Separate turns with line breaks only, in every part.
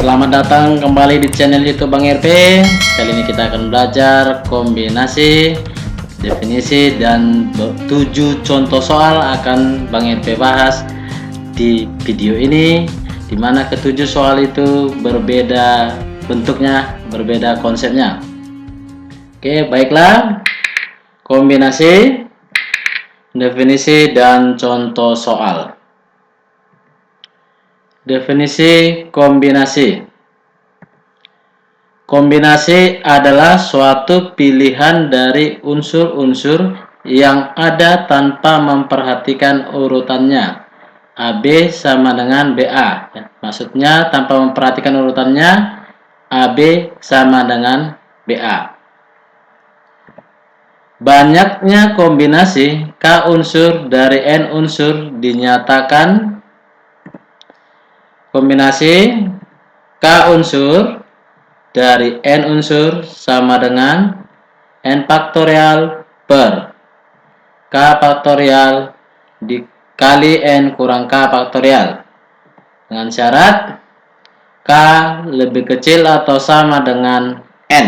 Selamat datang kembali di channel YouTube Bang RP. Kali ini kita akan belajar kombinasi, definisi, dan 7 contoh soal akan Bang RP bahas di video ini, dimana ketujuh soal itu berbeda bentuknya, berbeda konsepnya. Oke, baiklah. Kombinasi, definisi, dan contoh soal. Definisi kombinasi. Kombinasi adalah suatu pilihan dari unsur-unsur yang ada tanpa memperhatikan urutannya. AB sama dengan BA. Maksudnya tanpa memperhatikan urutannya, AB sama dengan BA. Banyaknya kombinasi K unsur dari N unsur dinyatakan kombinasi K unsur dari N unsur sama dengan N faktorial per K faktorial dikali N kurang K faktorial, dengan syarat K lebih kecil atau sama dengan N.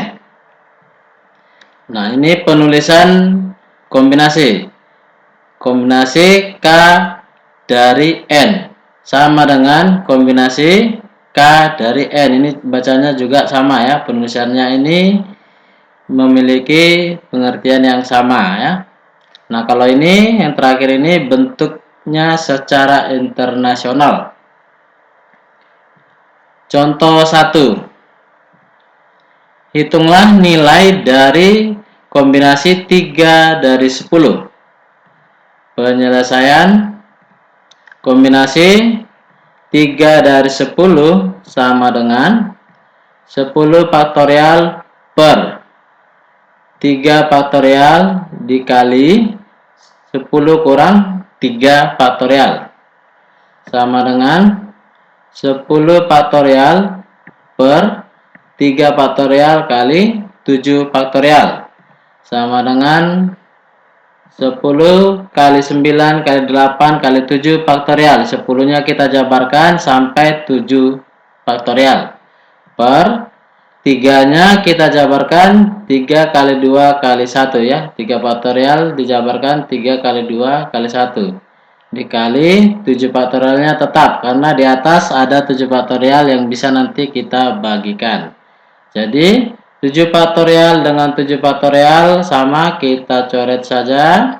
Nah, ini penulisan kombinasi. Kombinasi K dari N sama dengan kombinasi K dari N. Ini bacanya juga sama ya, penulisannya ini memiliki pengertian yang sama ya. Nah, kalau ini yang terakhir ini bentuknya secara internasional. Contoh 1. Hitunglah nilai dari kombinasi 3 dari 10. Penyelesaian kombinasi 3 dari 10 sama dengan 10 faktorial per 3 faktorial dikali 10 kurang 3 faktorial sama dengan 10 faktorial per 3 faktorial kali 7 faktorial sama dengan 10 kali 9 kali 8 kali 7 faktorial. 10-nya kita jabarkan sampai 7 faktorial. Per 3-nya kita jabarkan 3 kali 2 kali 1 ya. 3 faktorial dijabarkan 3 kali 2 kali 1. Dikali 7 faktorialnya tetap, karena di atas ada 7 faktorial yang bisa nanti kita bagikan. Jadi 7 faktorial dengan 7 faktorial sama, kita coret saja.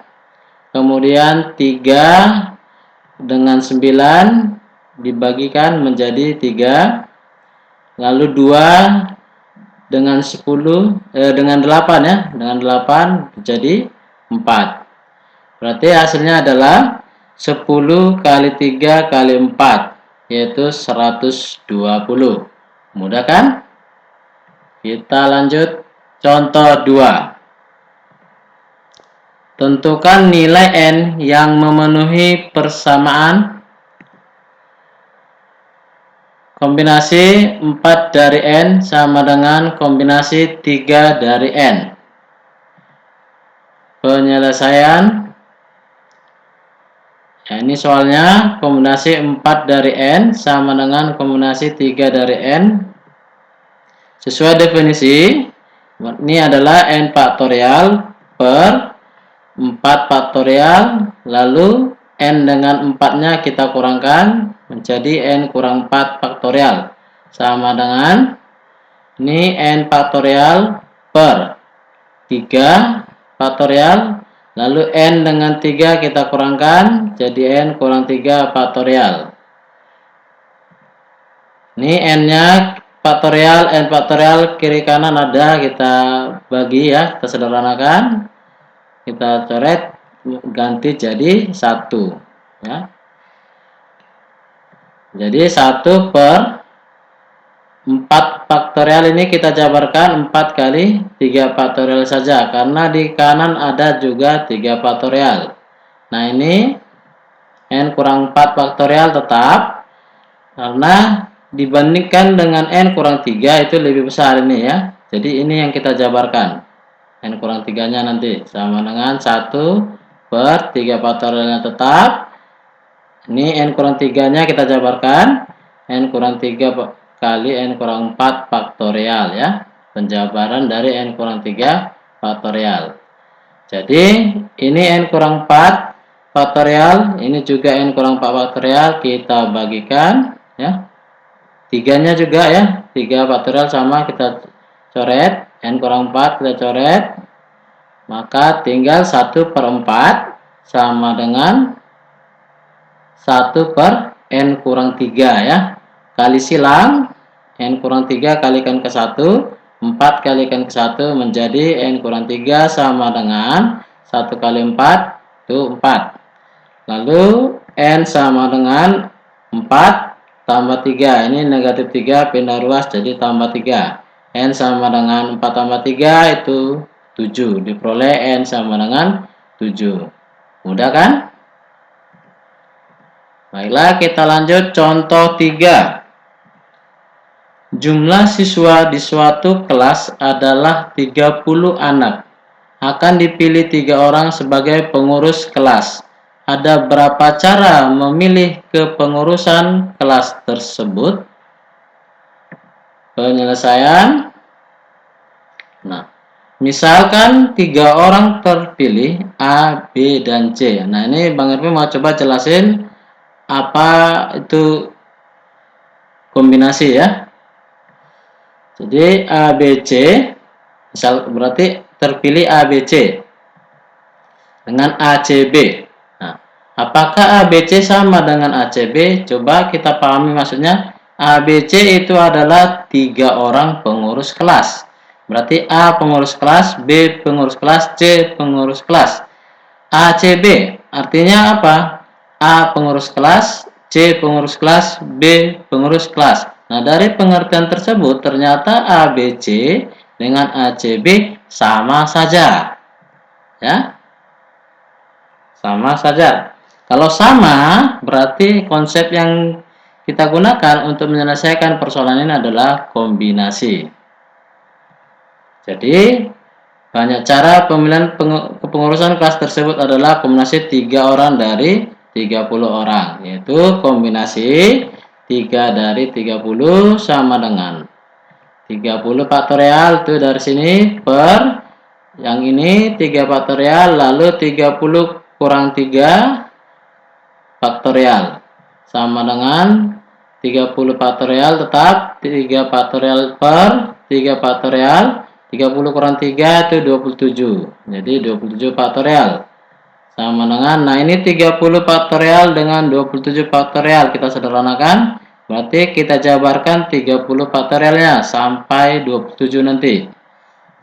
Kemudian 3 dengan 9 dibagikan menjadi 3. Lalu 2 dengan 10 dengan 8 ya. Dengan 8 menjadi 4. Berarti hasilnya adalah 10 kali 3 kali 4, yaitu 120. Mudah kan? Kita lanjut contoh 2. Tentukan nilai N yang memenuhi persamaan kombinasi 4 dari N sama dengan kombinasi 3 dari N. Penyelesaian. Ya, ini soalnya kombinasi 4 dari N sama dengan kombinasi 3 dari N. Sesuai definisi, ini adalah N faktorial per 4 faktorial, lalu N dengan 4-nya kita kurangkan menjadi N kurang 4 faktorial, sama dengan ini N faktorial per 3 faktorial, lalu N dengan 3 kita kurangkan jadi N kurang 3 faktorial. Ini N-nya faktorial, N faktorial kiri kanan ada, kita bagi ya, kita sederhanakan, kita coret, ganti jadi 1 ya. Jadi 1 per 4 faktorial ini kita jabarkan 4 kali 3 faktorial saja, karena di kanan ada juga 3 faktorial. Nah, ini N kurang 4 faktorial tetap, karena dibandingkan dengan N kurang 3 itu lebih besar ini ya. Jadi ini yang kita jabarkan. N kurang 3-nya nanti sama dengan 1 per 3 faktorialnya tetap. Ini N kurang 3-nya kita jabarkan. N kurang 3 kali N kurang 4 faktorial ya. Penjabaran dari N kurang 3 faktorial. Jadi ini N kurang 4 faktorial, ini juga N kurang 4 faktorial, kita bagikan ya. Tiganya juga ya, 3 faktorial sama kita coret, N kurang 4 kita coret, maka tinggal 1/4 sama dengan 1 per N kurang 3 ya. Kali silang, N kurang 3 kalikan ke 1, 4 kalikan ke 1 menjadi N kurang 3 sama dengan 1 kali 4 itu 4. Lalu N sama dengan 4 tambah 3. Ini negatif 3 pindah ruas jadi tambah 3. N sama dengan 4 tambah 3 itu 7. Diperoleh N sama dengan 7. Mudah kan? Baiklah, kita lanjut contoh 3. Jumlah siswa di suatu kelas adalah 30 anak. Akan dipilih 3 orang sebagai pengurus kelas. Ada berapa cara memilih kepengurusan kelas tersebut? Penyelesaian. Nah, misalkan 3 orang terpilih A, B, dan C. Nah, ini Bang Irfan mau coba jelasin apa itu kombinasi ya. Jadi A, B, C, misal berarti terpilih A, B, C dengan A, C, B. Nah, apakah A, B, C sama dengan A, C, B? Coba kita pahami maksudnya. A, B, C itu adalah 3 orang pengurus kelas. Berarti A pengurus kelas, B pengurus kelas, C pengurus kelas. A, C, B artinya apa? A pengurus kelas, C pengurus kelas, B pengurus kelas. Nah, dari pengertian tersebut ternyata A, B, C dengan A, C, B sama saja. Ya. Sama saja. Kalau sama, berarti konsep yang kita gunakan untuk menyelesaikan persoalan ini adalah kombinasi. Jadi, banyak cara pemilihan kepengurusan kelas tersebut adalah kombinasi 3 orang dari 30 orang, yaitu kombinasi 3 dari 30 sama dengan 30 faktorial itu dari sini per yang ini 3 faktorial, lalu 30 kurang 3 faktorial sama dengan 30 faktorial tetap 3 faktorial per 3 faktorial. 30 kurang 3 itu 27. Jadi 27 faktorial sama dengan, nah ini 30 faktorial dengan 27 faktorial kita sederhanakan, berarti kita jabarkan 30 faktorialnya sampai 27 nanti.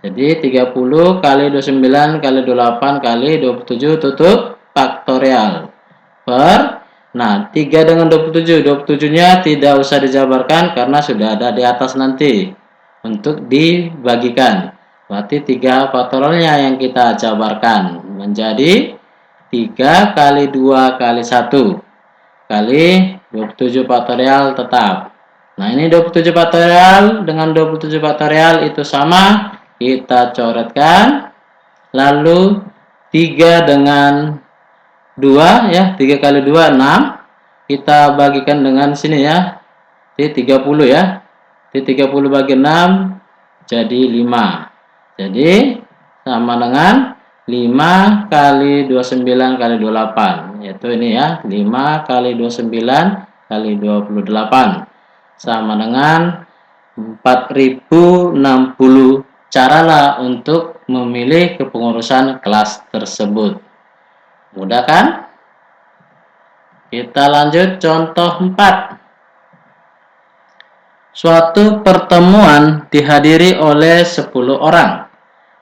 Jadi 30 kali 29 kali 28 kali 27 tutup faktorial per, nah 3 dengan 27, 27-nya tidak usah dijabarkan karena sudah ada di atas nanti untuk dibagikan. Berarti 3 faktorialnya yang kita jabarkan menjadi 3 kali 2 kali 1 kali 27 faktorial tetap. Nah, ini 27 faktorial dengan 27 faktorial itu sama, kita coretkan. Lalu 3 dengan 2 ya, 3 kali 2 6. Kita bagikan dengan sini ya. Di 30 ya. Di 30 bagi 6 jadi 5. Jadi sama dengan 5 kali 29 kali 28, yaitu ini ya, 5 kali 29 kali 28 sama dengan 4060 caralah untuk memilih kepengurusan kelas tersebut. Mudah kan? Kita lanjut contoh 4. Suatu pertemuan dihadiri oleh 10 orang.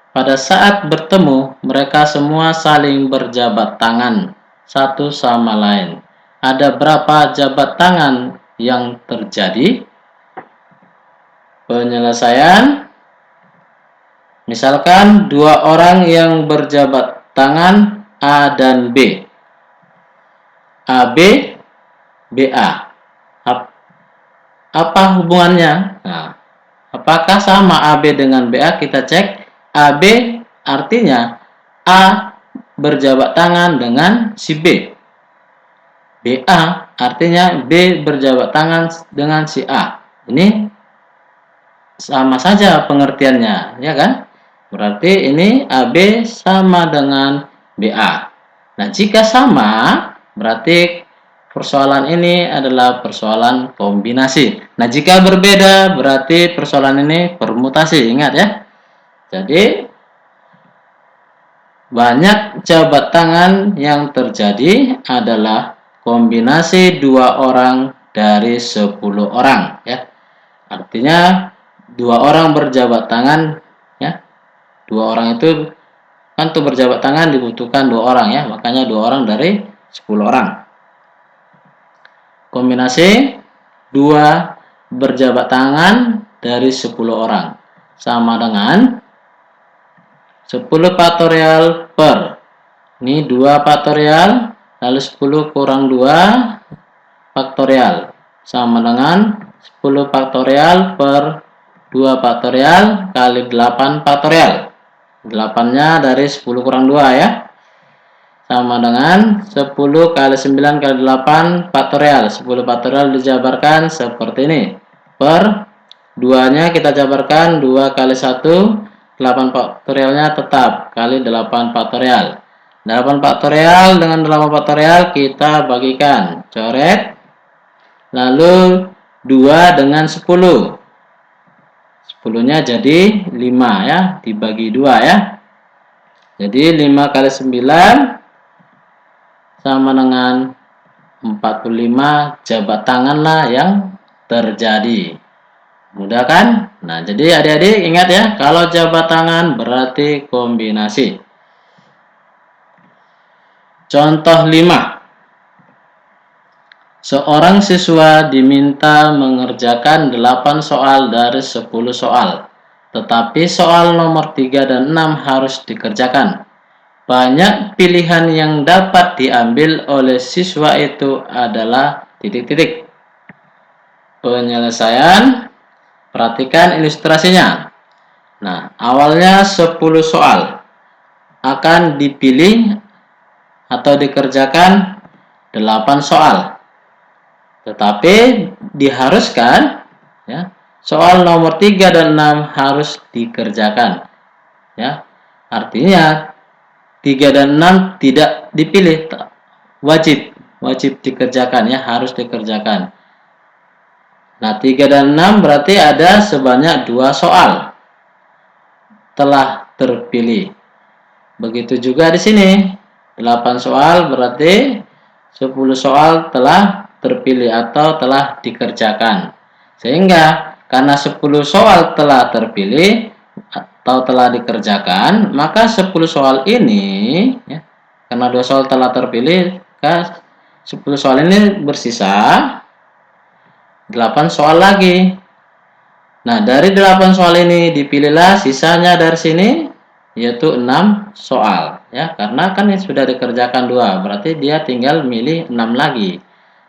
Pada saat bertemu, mereka semua saling berjabat tangan satu sama lain. Ada berapa jabat tangan yang terjadi? Penyelesaian. Misalkan 2 orang yang berjabat tangan A dan B. AB, BA. Apa hubungannya? Nah, apakah sama AB dengan BA? Kita cek. AB artinya A berjabat tangan dengan si B. BA artinya B berjabat tangan dengan si A. Ini sama saja pengertiannya, ya kan? Berarti ini AB sama dengan BA. Nah, jika sama, berarti persoalan ini adalah persoalan kombinasi. Nah, jika berbeda, berarti persoalan ini permutasi. Ingat ya. Jadi, banyak jabat tangan yang terjadi adalah kombinasi 2 orang dari 10 orang. Ya. Artinya, 2 orang berjabat tangan. Ya. 2 orang itu, kan untuk berjabat tangan dibutuhkan 2 orang ya. Makanya 2 orang dari 10 orang. Kombinasi 2 berjabat tangan dari 10 orang sama dengan 10 faktorial per, ini 2 faktorial, lalu 10 kurang 2 faktorial sama dengan 10 faktorial per 2 faktorial kali 8 faktorial. 8-nya dari 10 kurang 2 ya, sama dengan 10 kali 9 kali 8 faktorial. 10 faktorial dijabarkan seperti ini. Per 2-nya kita jabarkan 2 kali 1, 8 faktorialnya tetap kali 8 faktorial. 8 faktorial dengan 8 faktorial kita bagikan. Coret. Lalu 2 dengan 10. 10-nya jadi 5 ya, dibagi 2 ya. Jadi 5 kali 9 sama dengan 45 jabat tangan lah yang terjadi. Mudah kan? Nah, jadi adik-adik ingat ya, kalau jabat tangan berarti kombinasi. Contoh 5. Seorang siswa diminta mengerjakan 8 soal dari 10 soal. Tetapi soal nomor 3 dan 6 harus dikerjakan. Banyak pilihan yang dapat diambil oleh siswa itu adalah titik-titik. Penyelesaian, perhatikan ilustrasinya. Nah, awalnya 10 soal akan dipilih atau dikerjakan 8 soal. Tetapi diharuskan ya, soal nomor 3 dan 6 harus dikerjakan. Ya. Artinya 3 dan 6 tidak dipilih, wajib dikerjakan ya, harus dikerjakan. Nah, 3 dan 6 berarti ada sebanyak 2 soal telah terpilih. Begitu juga di sini. 8 soal berarti 10 soal telah terpilih atau telah dikerjakan. Sehingga karena 10 soal telah terpilih atau telah dikerjakan, maka 10 soal ini ya, karena 2 soal telah terpilih, maka 10 soal ini bersisa 8 soal lagi. Nah, dari 8 soal ini dipilihlah sisanya dari sini, yaitu 6 soal ya, karena kan ini sudah dikerjakan 2, berarti dia tinggal milih 6 lagi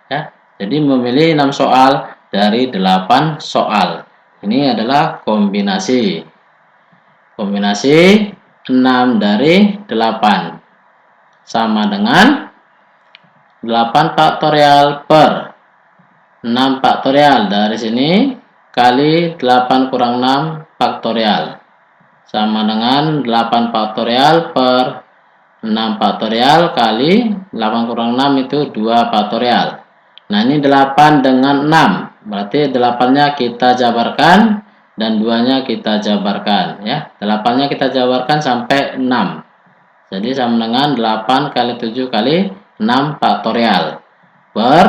ya. Jadi memilih 6 soal dari 8 soal. Ini adalah kombinasi. Kombinasi 6 dari 8 sama dengan 8 faktorial per 6 faktorial dari sini kali 8 kurang 6 faktorial sama dengan 8 faktorial per 6 faktorial kali 8 kurang 6 itu 2 faktorial. Nah, ini 8 dengan 6, berarti 8-nya kita jabarkan dan 2-nya kita jabarkan ya. 8-nya kita jabarkan sampai 6. Jadi sama dengan 8 kali 7 kali 6 faktorial. Per,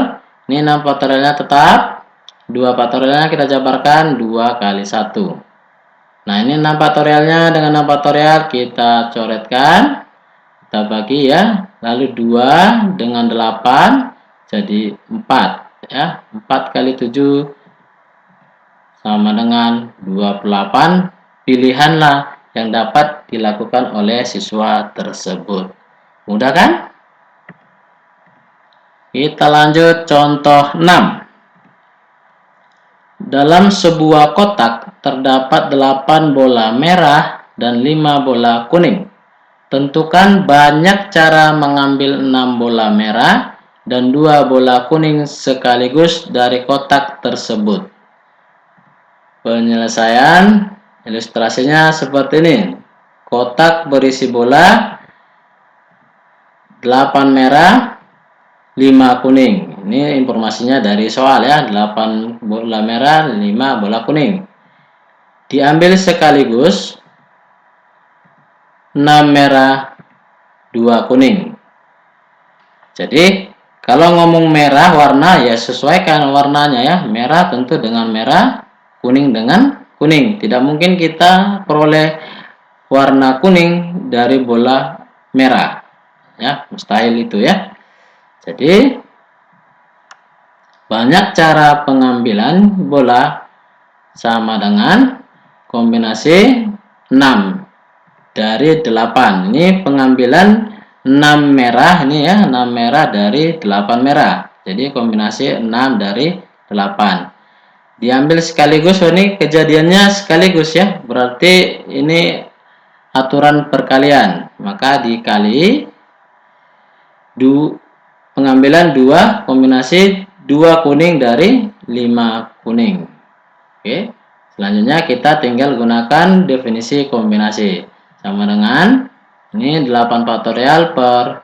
ini 6 faktorialnya tetap, 2 faktorialnya kita jabarkan 2 kali 1. Nah, ini 6 faktorialnya dengan 6 faktorial kita coretkan. Kita bagi ya. Lalu 2 dengan 8 jadi 4 ya. 4 kali 7 sama dengan 28 pilihanlah yang dapat dilakukan oleh siswa tersebut. Mudah kan? Kita lanjut contoh 6. Dalam sebuah kotak terdapat 8 bola merah dan 5 bola kuning. Tentukan banyak cara mengambil 6 bola merah dan 2 bola kuning sekaligus dari kotak tersebut. Penyelesaian ilustrasinya seperti ini. Kotak berisi bola 8 merah, 5 kuning. Ini informasinya dari soal ya, 8 bola merah, 5 bola kuning. Diambil sekaligus 6 merah, 2 kuning. Jadi kalau ngomong merah warna ya sesuaikan warnanya ya. Merah tentu dengan merah, kuning dengan kuning. Tidak mungkin kita peroleh warna kuning dari bola merah. Ya, mustahil itu ya. Jadi banyak cara pengambilan bola sama dengan kombinasi 6 dari 8. Ini pengambilan 6 merah ini ya, 6 merah dari 8 merah. Jadi kombinasi 6 dari 8. Diambil sekaligus, ini kejadiannya sekaligus ya. Berarti ini aturan perkalian. Maka dikali pengambilan 2 kombinasi 2 kuning dari 5 kuning. Oke. Selanjutnya kita tinggal gunakan definisi kombinasi. Sama dengan ini 8 faktorial per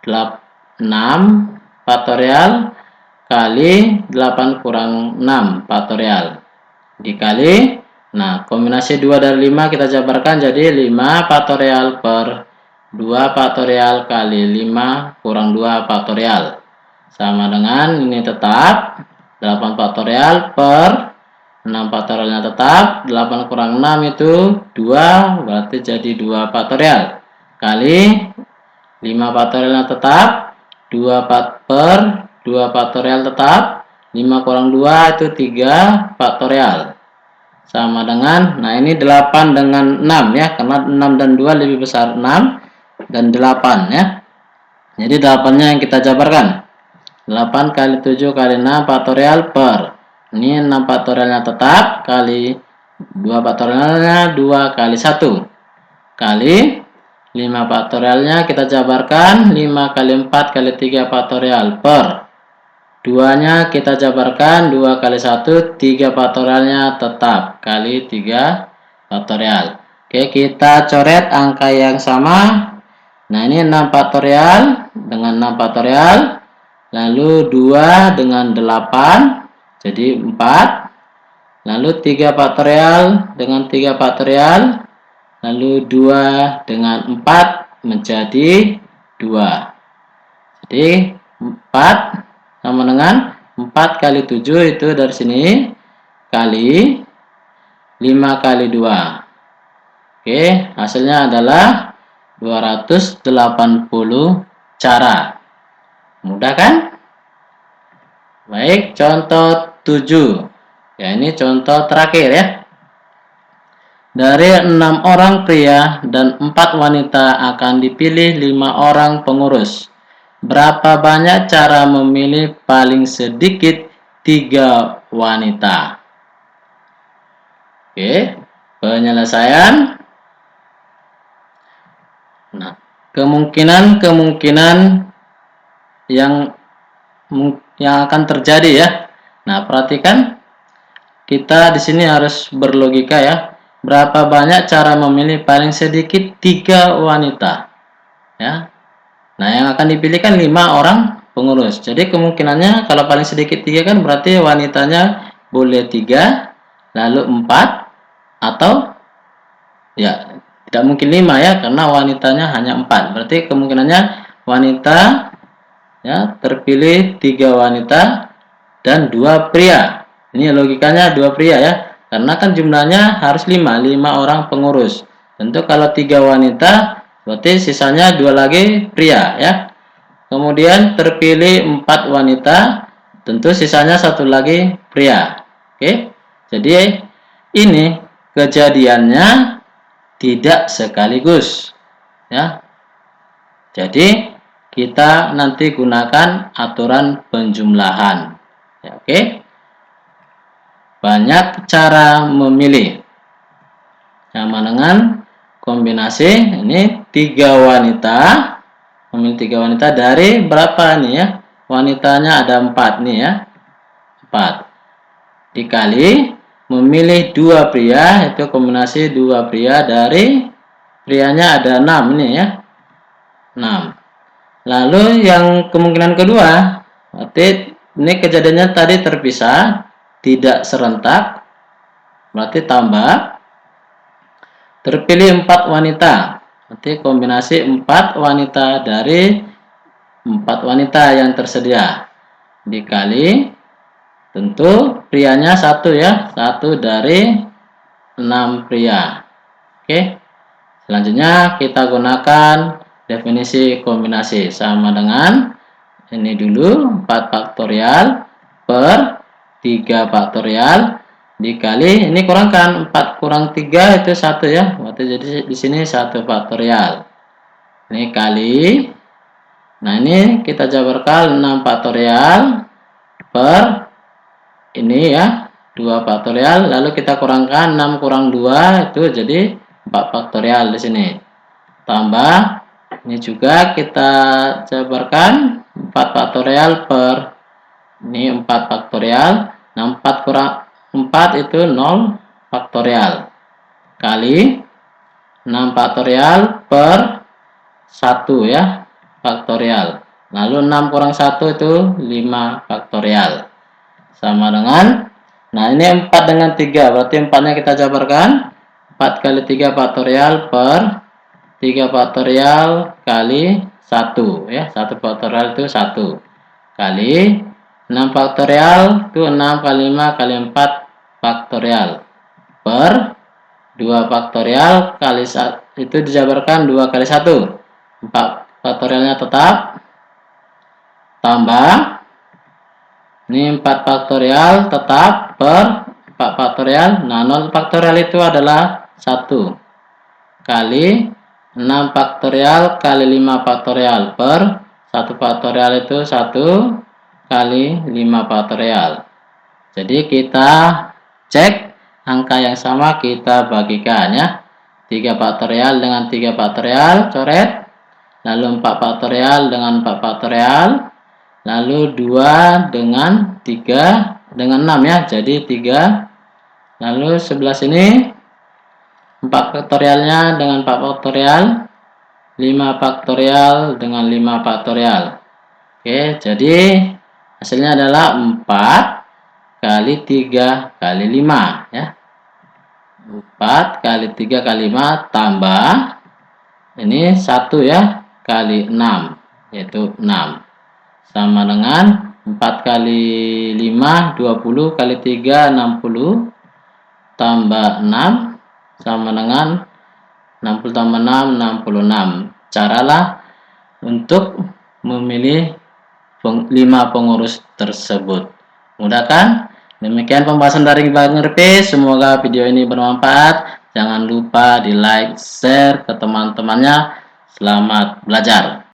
6 faktorial kali 8 kurang 6 faktorial dikali, nah kombinasi 2 dari 5 kita jabarkan jadi 5 faktorial per 2 faktorial kali 5 kurang 2 faktorial sama dengan ini tetap 8 faktorial per 6 faktorialnya tetap, 8 kurang 6 itu 2, berarti jadi 2 faktorial. Kali 5 faktorialnya tetap, 2 per 2 faktorial tetap, 5 kurang 2 itu 3 faktorial. Sama dengan, nah ini 8 dengan 6 ya, karena 6 dan 2 lebih besar 6 dan 8 ya. Jadi 8-nya yang kita jabarkan. 8 kali 7 kali 6 faktorial per ini 6 faktorialnya tetap kali 2 faktorialnya 2 kali 1 kali 5 faktorialnya kita jabarkan 5 kali 4 kali 3 faktorial per 2 nya kita jabarkan 2 kali 1 3 faktorialnya tetap kali 3 faktorial. Oke, kita coret angka yang sama. Nah ini 6 faktorial dengan 6 faktorial lalu 2 dengan 8 jadi 4, lalu 3 faktorial dengan 3 faktorial, lalu 2 dengan 4 menjadi 2. Jadi 4 sama dengan 4 kali 7 itu dari sini, kali 5 kali 2. Oke, hasilnya adalah 280 cara. Mudah kan? Baik, contoh 7. Ya, ini contoh terakhir ya. Dari 6 orang pria dan 4 wanita akan dipilih 5 orang pengurus. Berapa banyak cara memilih paling sedikit 3 wanita? Oke, penyelesaian. Nah, kemungkinan yang akan terjadi ya. Nah, perhatikan kita di sini harus berlogika ya. Berapa banyak cara memilih paling sedikit 3 wanita? Ya. Nah, yang akan dipilih kan 5 orang pengurus. Jadi kemungkinannya kalau paling sedikit 3 kan berarti wanitanya boleh 3, lalu 4 atau ya tidak mungkin 5 ya karena wanitanya hanya 4. Berarti kemungkinannya wanita ya terpilih 3 wanita dan 2 pria. Ini logikanya 2 pria ya, karena kan jumlahnya harus 5 orang pengurus. Tentu kalau 3 wanita berarti sisanya 2 lagi pria ya. Kemudian terpilih 4 wanita, tentu sisanya 1 lagi pria. Oke. Jadi ini kejadiannya tidak sekaligus ya. Jadi kita nanti gunakan aturan penjumlahan. Ya, oke. Banyak cara memilih. Sama dengan kombinasi ini 3 wanita. Memilih 3 wanita dari berapa nih ya? Wanitanya ada 4 nih ya. 4. Dikali memilih dua pria, itu kombinasi dua pria dari prianya ada 6 ini ya. 6. Lalu yang kemungkinan kedua, berarti ini kejadiannya tadi terpisah, tidak serentak, berarti tambah. Terpilih 4 wanita, berarti kombinasi 4 wanita dari 4 wanita yang tersedia. Dikali, tentu prianya 1 ya, 1 dari 6 pria. Oke, selanjutnya kita gunakan definisi kombinasi sama dengan ini dulu 4 faktorial per 3 faktorial dikali ini kurangkan 4 kurang 3 itu 1 ya. Berarti jadi di sini 1 faktorial. Ini kali. Nah, ini kita jabarkan 6 faktorial per ini ya 2 faktorial lalu kita kurangkan 6 kurang 2 itu jadi 4 faktorial di sini. Tambah ini juga kita jabarkan 4 faktorial per ini 4 faktorial. Nah, 4 kurang 4 itu 0 faktorial kali 6 faktorial per 1 ya faktorial. Lalu 6 kurang 1 itu 5 faktorial. Sama dengan, nah ini 4 dengan 3, berarti 4-nya kita jabarkan 4 kali 3 faktorial per 3 faktorial kali 1 ya, 1 faktorial itu 1 kali 6 faktorial itu 6 kali 5 kali 4 faktorial per 2 faktorial kali 1 itu dijabarkan 2 kali 1 4 faktorialnya tetap tambah ini 4 faktorial tetap per 4 faktorial. Nah, 0 faktorial itu adalah 1 kali 6 faktorial kali 5 faktorial per 1 faktorial itu 1 kali 5 faktorial. Jadi kita cek angka yang sama kita bagikan ya. 3 faktorial dengan 3 faktorial coret. Lalu 4 faktorial dengan 4 faktorial. Lalu 2 dengan 3 dengan 6 ya. Jadi 3. Lalu sebelah sini 4 faktorialnya dengan 4 faktorial, 5 faktorial dengan 5 faktorial. Oke, jadi hasilnya adalah 4 kali 3 kali 5 ya. 4 kali 3 kali 5 tambah ini 1 ya kali 6 yaitu 6 sama dengan 4 kali 5 20 kali 3 60 tambah 6 sama dengan 60 tambah 6 66. Caralah untuk memilih 5 pengurus tersebut. Mudah kan? Demikian pembahasan dari Bang RP. Semoga video ini bermanfaat. Jangan lupa di like, share ke teman-temannya. Selamat belajar.